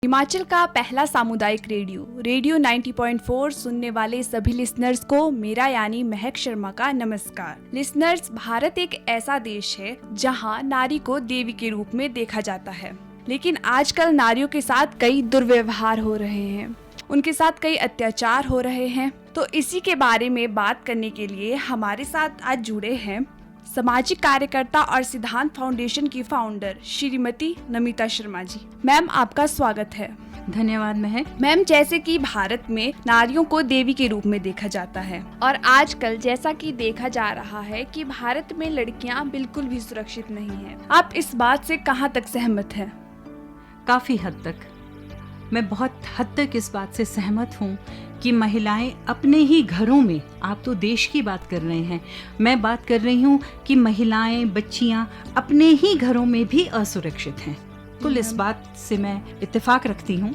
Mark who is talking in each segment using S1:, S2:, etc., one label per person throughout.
S1: हिमाचल का पहला सामुदायिक रेडियो 90.4 सुनने वाले सभी लिसनर्स को मेरा यानी महक शर्मा का नमस्कार। लिसनर्स, भारत एक ऐसा देश है जहां नारी को देवी के रूप में देखा जाता है, लेकिन आजकल नारियों के साथ कई दुर्व्यवहार हो रहे हैं, उनके साथ कई अत्याचार हो रहे हैं। तो इसी के बारे में बात करने के लिए हमारे साथ आज जुड़े हैं सामाजिक कार्यकर्ता और सिद्धांत फाउंडेशन की फाउंडर श्रीमती नमिता शर्मा जी। मैम, आपका स्वागत है।
S2: धन्यवाद महक।
S1: मैम, जैसे कि भारत में नारियों को देवी के रूप में देखा जाता है और आजकल जैसा कि देखा जा रहा है कि भारत में लड़कियां बिल्कुल भी सुरक्षित नहीं हैं। आप इस बात से कहां तक सहमत हैं?
S2: काफी हद तक। मैं बहुत हद तक इस बात से सहमत हूँ कि महिलाएं अपने ही घरों में, आप तो देश की बात कर रहे हैं, मैं बात कर रही हूँ कि महिलाएं, बच्चियां अपने ही घरों में भी असुरक्षित हैं। तो इस बात से मैं इत्तेफाक रखती हूँ।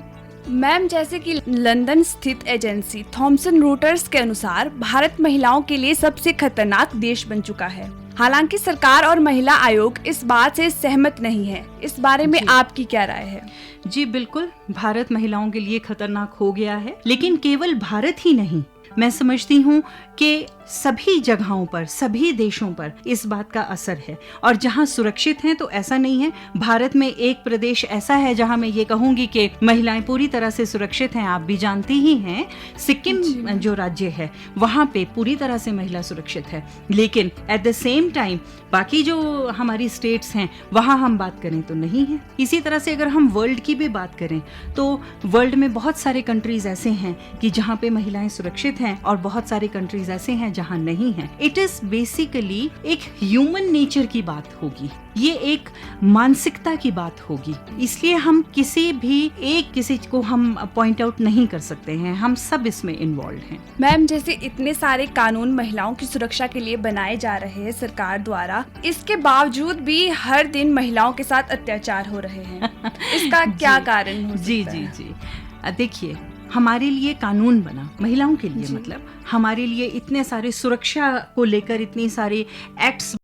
S1: मैम, जैसे कि लंदन स्थित एजेंसी थॉमसन रॉयटर्स के अनुसार भारत महिलाओं के लिए सबसे खतरनाक देश बन चुका है। हालांकि सरकार और महिला आयोग इस बात से सहमत नहीं है। इस बारे में आपकी क्या राय है?
S2: जी बिल्कुल, भारत महिलाओं के लिए खतरनाक हो गया है, लेकिन केवल भारत ही नहीं, मैं समझती हूँ कि सभी जगहों पर, सभी देशों पर इस बात का असर है। और जहाँ सुरक्षित हैं तो ऐसा नहीं है। भारत में एक प्रदेश ऐसा है जहाँ मैं ये कहूँगी कि महिलाएं पूरी तरह से सुरक्षित हैं। आप भी जानती ही हैं, सिक्किम जो राज्य है वहाँ पे पूरी तरह से महिला सुरक्षित है। लेकिन एट द सेम टाइम बाकी जो हमारी स्टेट्स हैं वहाँ हम बात करें तो नहीं है। इसी तरह से अगर हम वर्ल्ड की भी बात करें तो वर्ल्ड में बहुत सारे कंट्रीज ऐसे हैं कि जहाँ पे महिलाएं सुरक्षित हैं और बहुत सारे कंट्रीज ऐसे हैं जहाँ नहीं है। इट इज बेसिकली एक ह्यूमन नेचर की बात होगी, ये एक मानसिकता की बात होगी। इसलिए हम किसी को हम पॉइंट आउट नहीं कर सकते हैं, हम सब इसमें इन्वॉल्व हैं।
S1: मैम, जैसे इतने सारे कानून महिलाओं की सुरक्षा के लिए बनाए जा रहे हैं सरकार द्वारा, इसके बावजूद भी हर दिन महिलाओं के साथ अत्याचार हो रहे हैं। इसका क्या कारण हो सकता है?
S2: जी देखिए, हमारे लिए कानून बना महिलाओं के लिए, मतलब हमारे लिए इतने सारे सुरक्षा को लेकर इतनी सारे एक्ट्स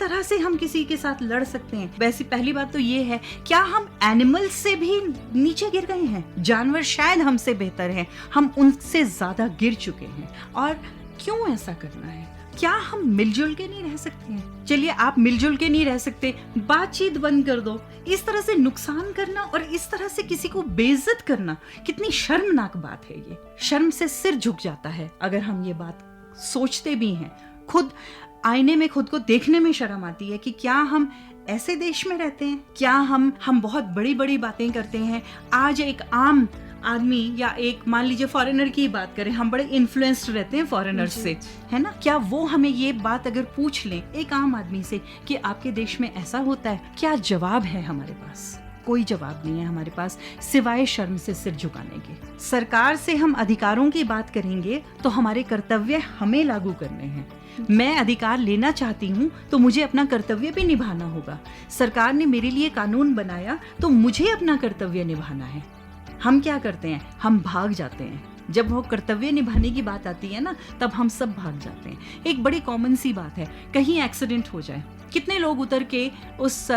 S2: तरह से हम किसी के साथ लड़ सकते हैं। वैसे पहली बात तो ये है, क्या हम एनिमल्स से भी नीचे गिर गए हैं? जानवर शायद हमसे बेहतर हैं, हम उनसे ज्यादा गिर चुके हैं। और क्यों ऐसा करना है? क्या हम मिलजुल के नहीं रह सकते हैं? चलिए, आप मिलजुल के नहीं रह सकते, बातचीत बंद कर दो। इस तरह से नुकसान करना और इस तरह से किसी को बेइज्जत करना, कितनी शर्मनाक बात है ये। शर्म से सिर झुक जाता है अगर हम ये बात सोचते भी हैं। खुद आईने में खुद को देखने में शर्म आती है कि क्या हम ऐसे देश में रहते हैं? क्या हम बहुत बड़ी बड़ी बातें करते हैं। आज एक आम आदमी या एक, मान लीजिए फॉरेनर की बात करें, हम बड़े इन्फ्लुएंस्ड रहते हैं फॉरेनर्स से, है ना? क्या वो हमें ये बात अगर पूछ लें एक आम आदमी से कि आपके देश में ऐसा होता है, क्या जवाब है हमारे पास? कोई जवाब नहीं है हमारे पास, सिवाय शर्म से सिर झुकाने के। सरकार से हम अधिकारों की बात करेंगे तो हमारे कर्तव्य हमें लागू करने हैं। मैं अधिकार लेना चाहती हूँ तो मुझे अपना कर्तव्य भी निभाना होगा। सरकार ने मेरे लिए कानून बनाया तो मुझे अपना कर्तव्य निभाना है। हम क्या करते हैं? हम भाग जाते हैं। जब वो कर्तव्य निभाने की बात आती है ना, तब हम सब भाग जाते हैं। एक बड़ी कॉमन सी बात है, कहीं एक्सीडेंट हो जाए, कितने लोग उतर के उस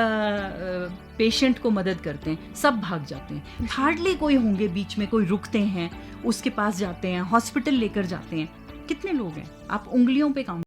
S2: पेशेंट को मदद करते हैं? सब भाग जाते हैं। हार्डली कोई होंगे बीच में, कोई रुकते हैं, उसके पास जाते हैं, हॉस्पिटल लेकर जाते हैं। कितने लोग हैं? आप उंगलियों पे काउंट।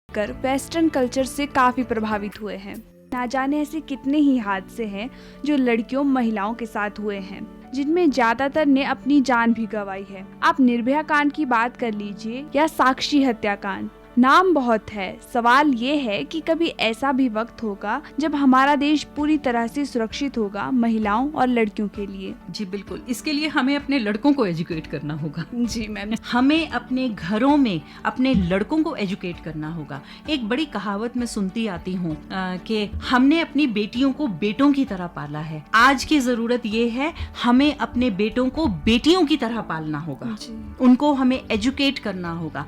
S1: कर वेस्टर्न कल्चर से काफी प्रभावित हुए हैं। ना जाने ऐसे कितने ही हादसे हैं जो लड़कियों महिलाओं के साथ हुए हैं, जिनमें ज्यादातर ने अपनी जान भी गंवाई है। आप निर्भया कांड की बात कर लीजिए या साक्षी हत्याकांड, नाम बहुत है। सवाल ये है कि कभी ऐसा भी वक्त होगा जब हमारा देश पूरी तरह से सुरक्षित होगा महिलाओं और लड़कियों के लिए।
S2: जी बिल्कुल, इसके लिए हमें अपने लड़कों को एजुकेट करना होगा।
S1: जी मैम,
S2: हमें अपने घरों में अपने लड़कों को एजुकेट करना होगा। एक बड़ी कहावत मैं सुनती आती हूँ कि हमने अपनी बेटियों को बेटों की तरह पाला है। आज की जरूरत ये है, हमें अपने बेटों को बेटियों की तरह पालना होगा, उनको हमें एजुकेट करना होगा।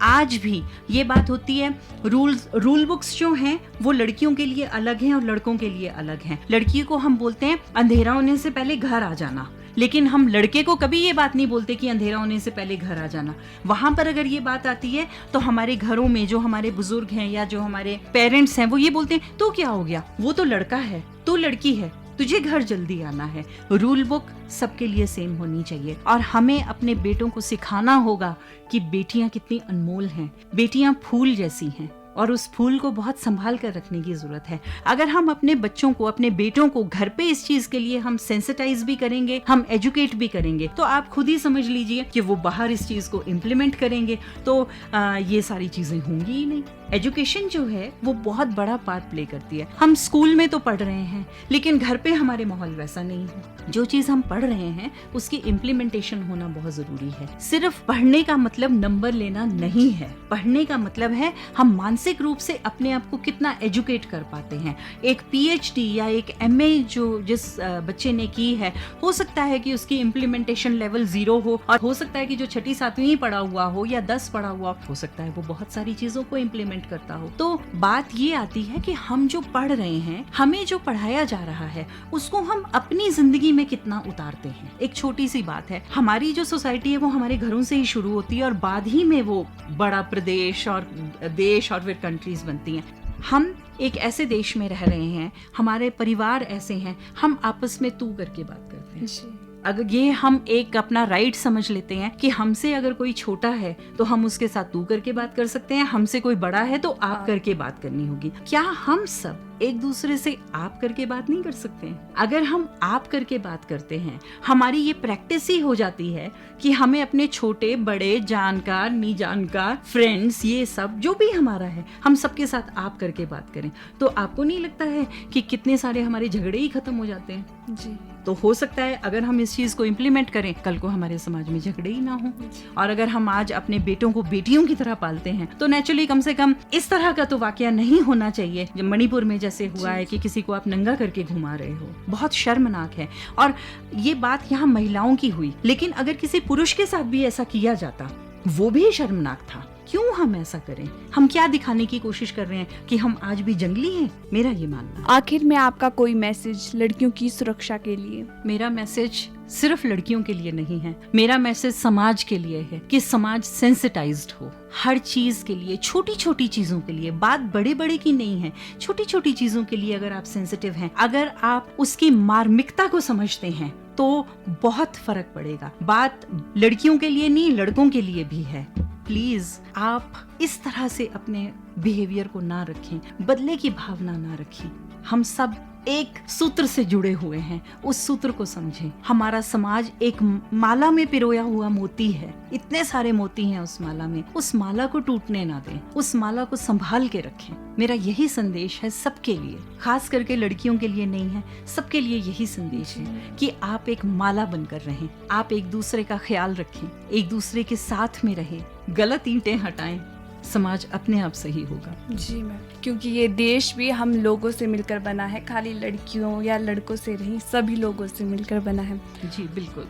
S2: आज भी ये बात होती है, रूल बुक्स जो हैं वो लड़कियों के लिए अलग हैं और लड़कों के लिए अलग हैं। लड़की को हम बोलते हैं अंधेरा होने से पहले घर आ जाना, लेकिन हम लड़के को कभी ये बात नहीं बोलते कि अंधेरा होने से पहले घर आ जाना। वहां पर अगर ये बात आती है तो हमारे घरों में जो हमारे बुजुर्ग हैं या जो हमारे पेरेंट्स हैं वो ये बोलते हैं, तो क्या हो गया, वो तो लड़का है, तू लड़की है, तुझे घर जल्दी आना है। रूल बुक सबके लिए सेम होनी चाहिए और हमें अपने बेटों को सिखाना होगा कि बेटियां कितनी अनमोल हैं, बेटियां फूल जैसी हैं और उस फूल को बहुत संभाल कर रखने की जरूरत है। अगर हम अपने बच्चों को, अपने बेटों को घर पे इस चीज के लिए हम सेंसिटाइज भी करेंगे, हम एजुकेट भी करेंगे, तो आप खुद ही समझ लीजिए कि वो बाहर इस चीज को इम्प्लीमेंट करेंगे तो ये सारी चीजें होंगी ही नहीं। एजुकेशन जो है वो बहुत बड़ा पार्ट प्ले करती है। हम स्कूल में तो पढ़ रहे हैं, लेकिन घर पे हमारे माहौल वैसा नहीं है। जो चीज हम पढ़ रहे हैं उसकी इम्प्लीमेंटेशन होना बहुत जरूरी है। सिर्फ पढ़ने का मतलब नंबर लेना नहीं है। पढ़ने का मतलब है हम मानसिक रूप से अपने आप को कितना एजुकेट कर पाते हैं। एक PhD या एक MA जो जिस बच्चे ने की है, हो सकता है कि उसकी इम्प्लीमेंटेशन लेवल 0 हो, और हो सकता है कि जो 6ठी 7वीं पढ़ा हुआ हो या 10 पढ़ा हुआ हो सकता है वो बहुत सारी चीजों को इम्प्लीमेंट करता हो। तो बात ये आती है कि हम जो पढ़ रहे हैं, हमें जो पढ़ाया जा रहा है, उसको हम अपनी जिंदगी में कितना उतारते हैं। एक छोटी सी बात है, हमारी जो सोसाइटी है वो हमारे घरों से ही शुरू होती है और बाद ही में वो बड़ा प्रदेश और देश और फिर कंट्रीज बनती हैं। हम एक ऐसे देश में रह रहे हैं, हमारे परिवार ऐसे हैं, हम आपस में तू करके बात करते हैं। अगर ये हम एक अपना राइट समझ लेते हैं कि हमसे अगर कोई छोटा है तो हम उसके साथ तू करके बात कर सकते हैं, हमसे कोई बड़ा है तो आप करके बात करनी होगी। क्या हम सब एक दूसरे से आप करके बात नहीं कर सकते हैं? अगर हम आप करके बात करते हैं, हमारी ये प्रैक्टिस ही हो जाती है कि हमें अपने छोटे बड़े जानकार नी जानकार फ्रेंड्स, ये सब जो भी हमारा है, हम सबके साथ आप करके बात करें। तो आपको नहीं लगता है कि कितने सारे हमारे झगड़े ही खत्म हो जाते हैं?
S1: जी।
S2: तो हो सकता है अगर हम इस चीज को इम्प्लीमेंट करें, कल को हमारे समाज में झगड़े ही ना हो। और अगर हम आज अपने बेटों को बेटियों की तरह पालते हैं तो नेचुरली कम से कम इस तरह का तो वाकया नहीं होना चाहिए जब मणिपुर में जैसे हुआ है कि किसी को आप नंगा करके घुमा रहे हो। बहुत शर्मनाक है। और ये बात यहाँ महिलाओं की हुई, लेकिन अगर किसी पुरुष के साथ भी ऐसा किया जाता वो भी शर्मनाक था। क्यों हम ऐसा करें? हम क्या दिखाने की कोशिश कर रहे हैं कि हम आज भी जंगली हैं? मेरा ये मानना है।
S1: आखिर में आपका कोई मैसेज लड़कियों की सुरक्षा के लिए?
S2: मेरा मैसेज सिर्फ लड़कियों के लिए नहीं है, मेरा मैसेज समाज के लिए है कि समाज सेंसिटाइज्ड हो हर चीज के लिए, छोटी छोटी चीजों के लिए। बात बड़े बड़े की नहीं है, छोटी छोटी चीजों के लिए अगर आप सेंसिटिव हैं, अगर आप उसकी मार्मिकता को समझते हैं तो बहुत फर्क पड़ेगा। बात लड़कियों के लिए नहीं, लड़कों के लिए भी है। प्लीज आप इस तरह से अपने बिहेवियर को ना रखें, बदले की भावना ना रखें। हम सब एक सूत्र से जुड़े हुए हैं, उस सूत्र को समझें। हमारा समाज एक माला में पिरोया हुआ मोती है, इतने सारे मोती हैं उस माला में। उस माला को टूटने ना दें, उस माला को संभाल के रखें। मेरा यही संदेश है सबके लिए, खास करके लड़कियों के लिए नहीं है, सबके लिए यही संदेश है कि आप एक माला बनकर रहें, आप एक दूसरे का ख्याल रखें, एक दूसरे के साथ में रहें, गलत ईंटें हटाएं, समाज अपने आप सही होगा।
S1: जी मैम, क्योंकि ये देश भी हम लोगों से मिलकर बना है, खाली लड़कियों या लड़कों से नहीं, सभी लोगों से मिलकर बना है।
S2: जी बिल्कुल।